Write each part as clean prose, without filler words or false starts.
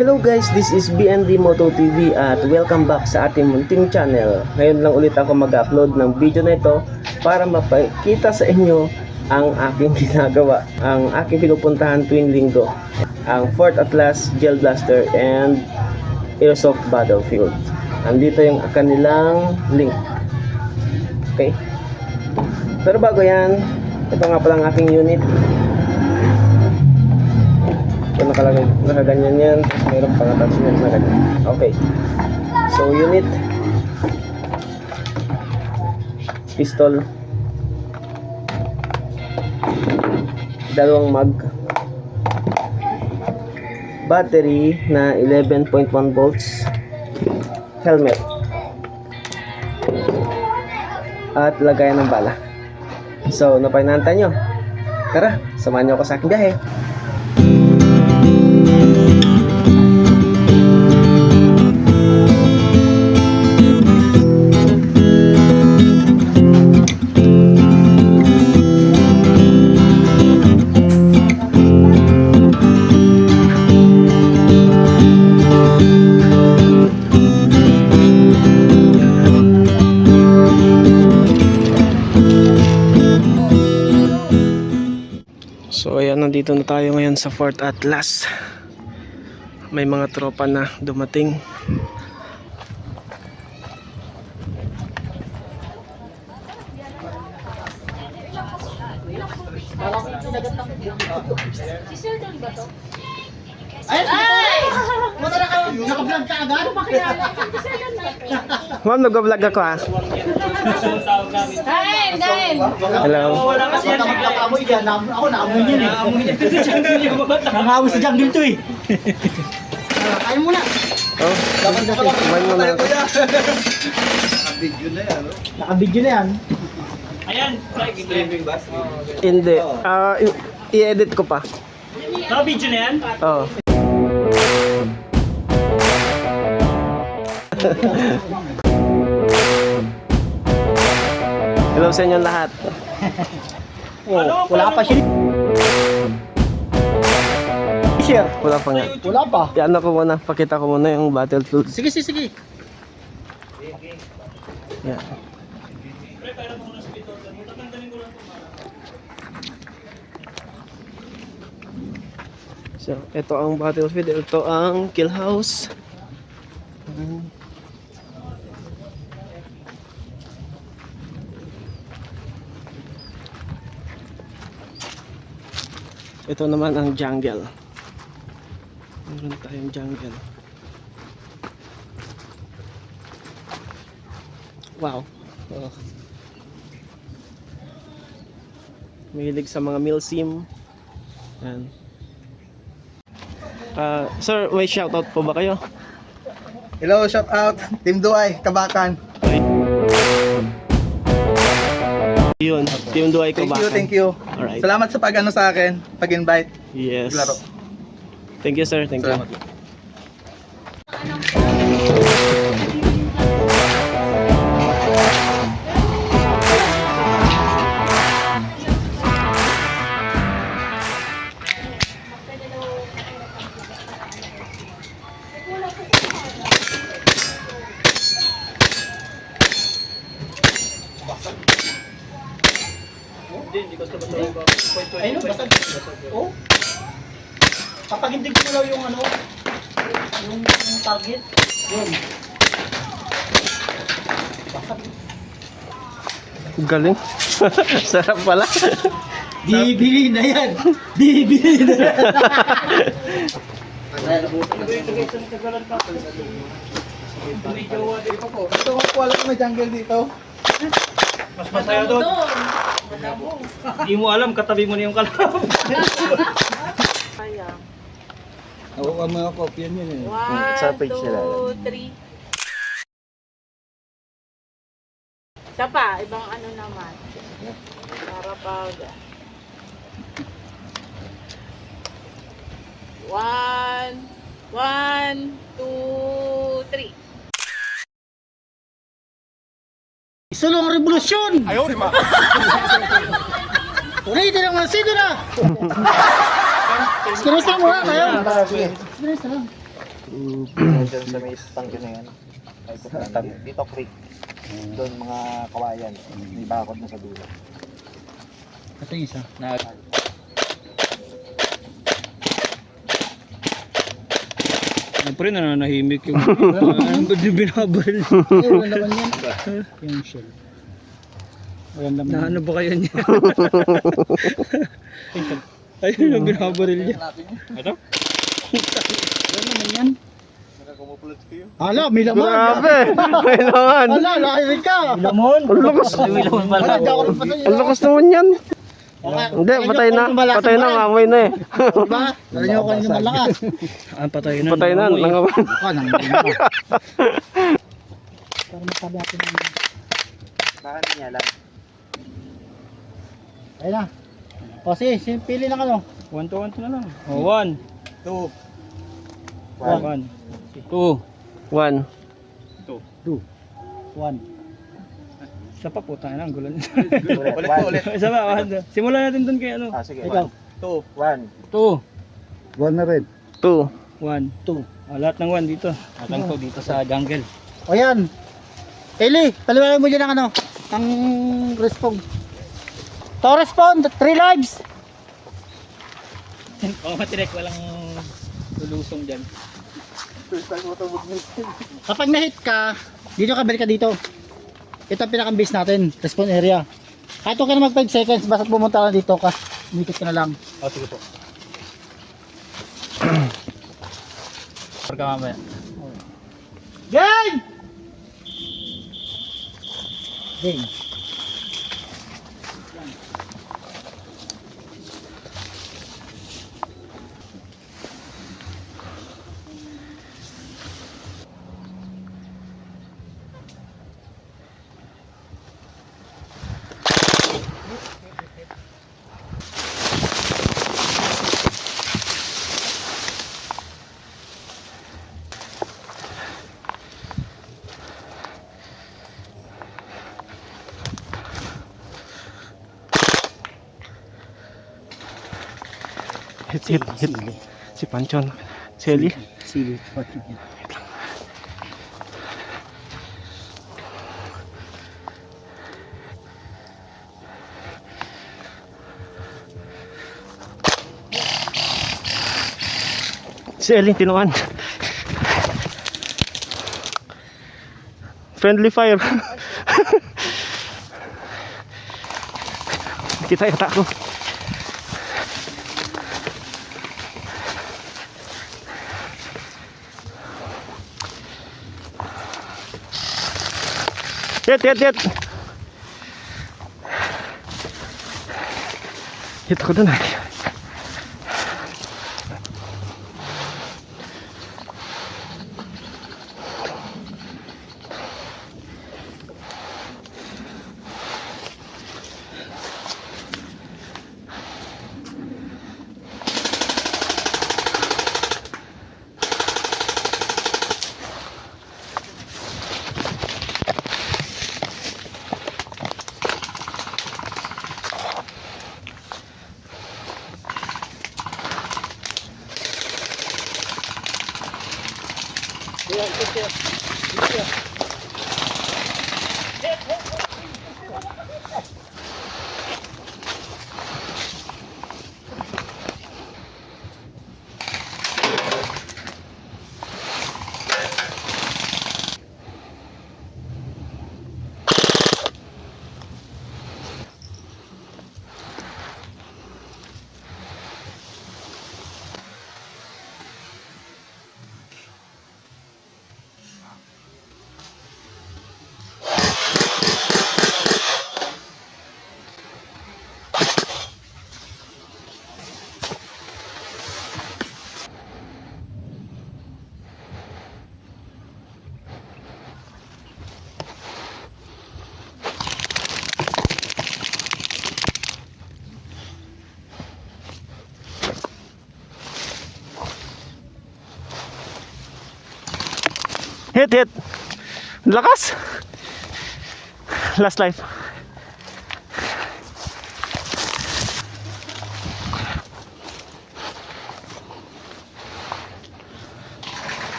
Hello guys, this is BND Moto TV at welcome back sa ating munting channel. Ngayon lang ulit ako mag-upload ng video na ito para mapakita sa inyo ang aking ginagawa, ang aking pinupuntahan tuwing linggo, ang Fort Atlas Gel Blaster and Airsoft Battlefield. Nandito yung kanilang link. Okay? Pero bago yan, ito nga pala ang aking unit. Ito nakaganyan yan, tapos mayroon pang attachment na ganyan. Okay, so unit, pistol, dalawang mag, battery na 11.1 volts, helmet, at lagayan ng bala. So, napainantay nyo. Tara, samahan nyo ako sa aking biyahe. So ayan, nandito na tayo ngayon sa Fort Atlas. May mga tropa na dumating. Ay! Naka-vlog ka agad? Ma'am, nag-vlog ako ha. Dahil! Hello. Wala kasi yan. Nakamoy dyan. Ako naamoy niyan eh. Nangamoy sa jungle to eh. Kaya mo na. Oh, kumain mo na. Naka-video na yan, no? Naka-video na yan. Ayan, streaming ba? Hindi. I-edit ko pa. Naka-video na yan? Oo. Hello sa inyo lahat. Oh, wala pa siya. Share. Wala pa nga. Wala pa. Yan ako muna. Pakita ko muna yung battlefield. Sige. Yan. So, ito ang battlefield. Ito ang kill house. Ito naman ang jungle. Meron tayong jungle. Wow. Oh. Mahilig sa mga milsim. Yan. Sir, may shoutout po ba kayo? Hello, shout out. Team Duay, Kabakan. Yun, Team Duay Kabakan. Thank you. Alright. Salamat sa pag-ano sa akin, pag-invite. Yes. Laro. Thank you, sir. Thank you. Salamat. Ay, no, basag. Oh. Papagindig mo lang yung ano, yung target. Yun. Basag. Galing. Sarap pala. Bibili na yan. Bibili na yan. Ito ko wala ko may jungle dito. Mas masaya doon. Hindi mo alam, katabi mo na yung kalaban. Ako ang mga kopya niyan eh. 1, 2, 3. Isa pa, ibang ano naman. Para pag... 1, 2, 3. Sulong revolusyon! Ayaw, di ba? Ready na mga sino na! Experience lang muna kayo. Experience lang. Diyan sa may tangke na yan. Dito creek. Doon mga kawayan. May bakod na sa dulo. Ito yung isa. Siyempre nananahimik yung binabaril. Wala naman yan. Yung shell. Wala naman. Na ano ba kayo niya? Ayun yung binabaril niya. Ito? Wala naman yan. Ala, may laman. Grabe! May naman! Ala, lakirin ka. Lamon? Ang lakas! Wala, di ako rin patay. Ang lakas naman yan! Hindi, patay na. Patay na, amoy na eh. Diba? Alam niyo kung ano malakas. Patay na. Patay na, nangamoy. nangamoy. Ako, nangamoy na. Para masabi natin ng... Bakit niya lang? Ayun na. O sige, pili na ka no. 1 to 1 na lang. Oh, 1. 2. 1. 2. 1. 1. Isa pa po tayo na. Ang gulo nito. Ulit. Isa pa. Simulan natin dun kay ano. Sige. Ikaw. 2. 1. 2. 1 na rin. 2. 1. 2. Lahat ng 1 dito. Lahat ko dito sa jungle. O yan. Eli, paliwanag mo dyan ang ano. Ang respawn. To respawn, 3 lives. Oo, matirek. Walang lulusong dyan. Kapag na-hit ka, dito ka, balik ka dito. Ito ang pinaka-base natin, respawn area. Kahit huwag ka na mag 5 seconds, basta pumunta ka dito ka. Umikot ka na lang. Sige po. Pagka mamaya. Game! Game. Hit. Si Panchon. Selly. Sige. Selly, tinuan. Friendly fire. Kita yata ako. Hit. Hit ako dun eh. Hit. Lakas. Last life.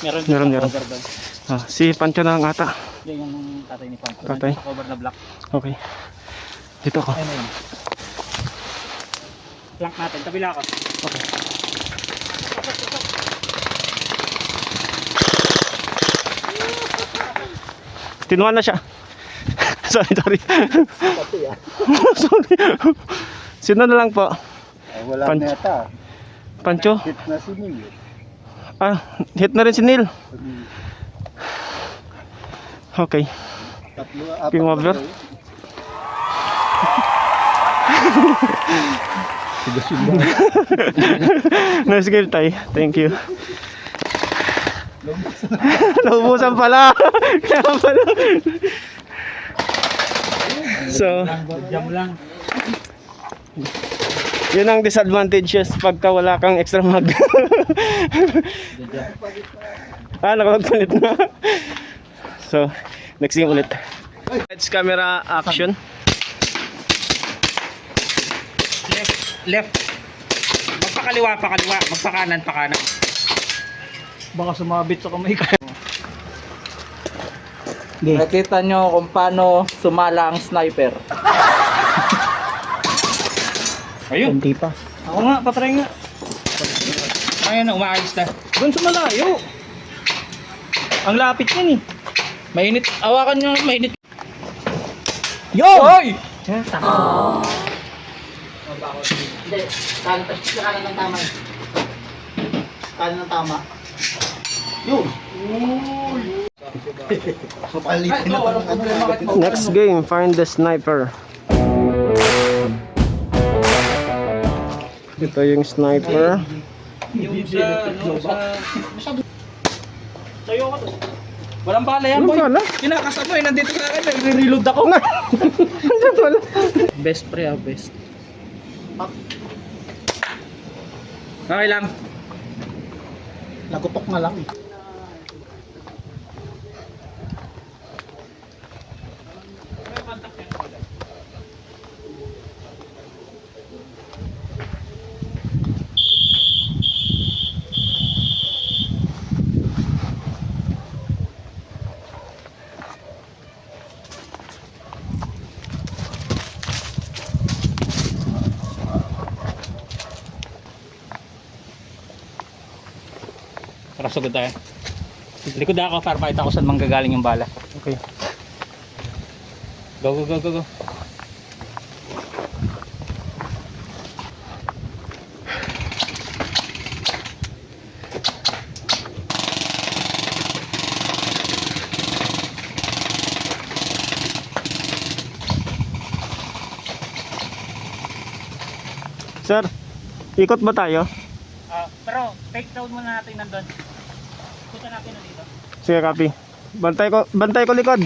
Meron. Si Pancho na lang ata. Yan yung tatay ni Pancho. Tatay? Sa cover na black. Okay. Dito ako. Ayun. Plank natin. Kabila ako. Tinuan na siya. sorry. Sorry. Sino na lang po? Wala Pancho. na yata. Pancho? Hit na si Neil. Hit na rin si Neil. Okay. Tatlo, Ping over. Nice game tayo. Thank you. Naubusan pala. Kaya pala. So, Jam lang. yun ang disadvantages pagka wala kang extra mag. Nakapagpalit na. So, next game ulit. Lights, camera, action. Left. Magpakaliwa. Magpakanan. Baka sumabit sa kamay ka. Nakita nyo kung paano sumala ang sniper. Ayun. Hindi pa. Ako nga, patry nga. Ayun na, umaayos na. Doon sa malayo. Ang lapit yan eh. Mainit. Awakan nyo, mainit. Yo! Hoy! Hindi. Kanan ng tama. Kanan ng tama. Yun. Next game, find the sniper. Ito yung sniper. Yung sa... Sayo ka to. Walang bala yan, boy. Wala. Kinakasa mo eh. Nandito sa akin. Nagre-reload ako. Best pre, best. Okay lang. Nagutok na lang. Tara, sugod tayo. Likod ako para pakita ko saan manggagaling yung bala. Okay. Go. Sir, ikot ba tayo? Pero take down muna natin nandun. Punta natin na dito. Sige, copy. Bantay ko likod.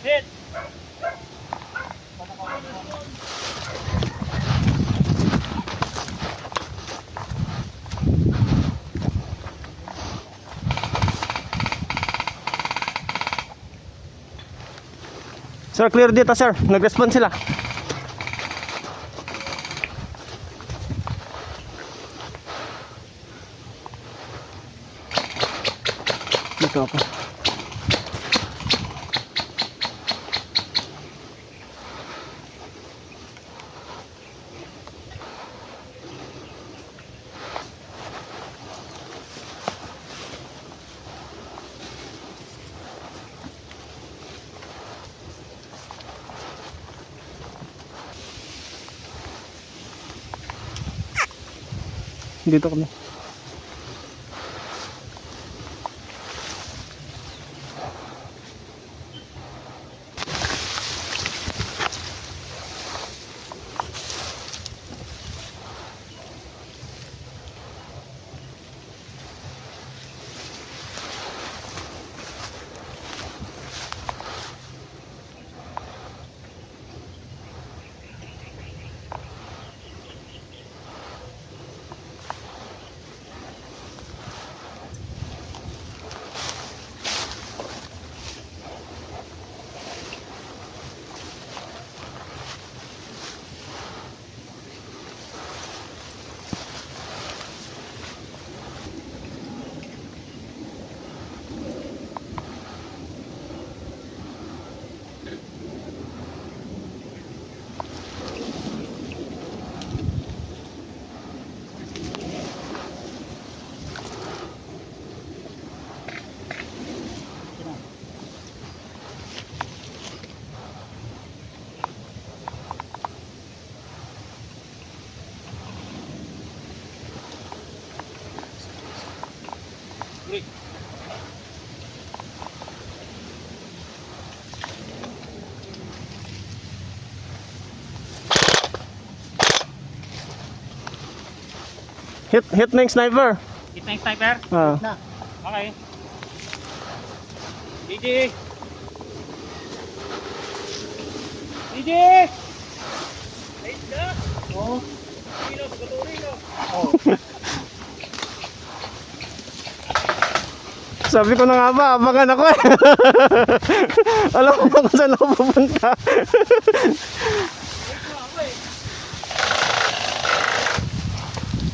Hit! Sir, clear dito, sir. Nag-respond sila. Dito ako. Dito kami. Hit na yung sniper. Hit na yung sniper. Ah. Na. Okay. DJ! DJ! Ayos na! Oo. Sino? Pagkatuloy no? Sabi ko na nga ba, abangan ako eh. Alam ko ba kung saan ako pupunta.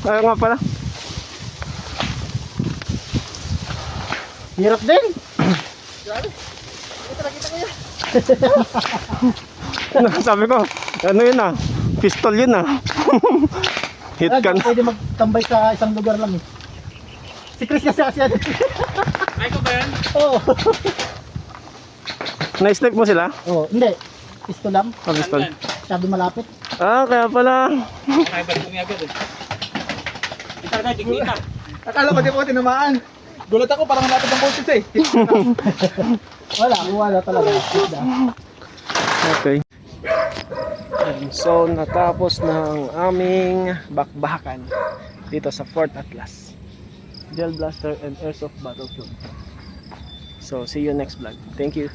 Ayaw nga pala. Hirap din. Sabi ko, ano yun ah, pistol yun ah. Hit ka na. Pwede magtambay sa isang lugar lang eh. Si Chris kasi yan. Ay ko ba yan? Oo. Na-snipe mo sila? Oo, hindi. Pistol lang. Ah, pistol. Sabi malapit. Ah, kaya pala. Okay, balik kami agad eh. Kita na, tigita. Akala ko di ko tinamaan. Gulat ako, parang lapit ng boses eh. Wala talaga. Okay. So, natapos na ang aming bakbakan dito sa Fort Atlas. Gel Blaster and Airsoft Battlefield. So, see you next vlog. Thank you.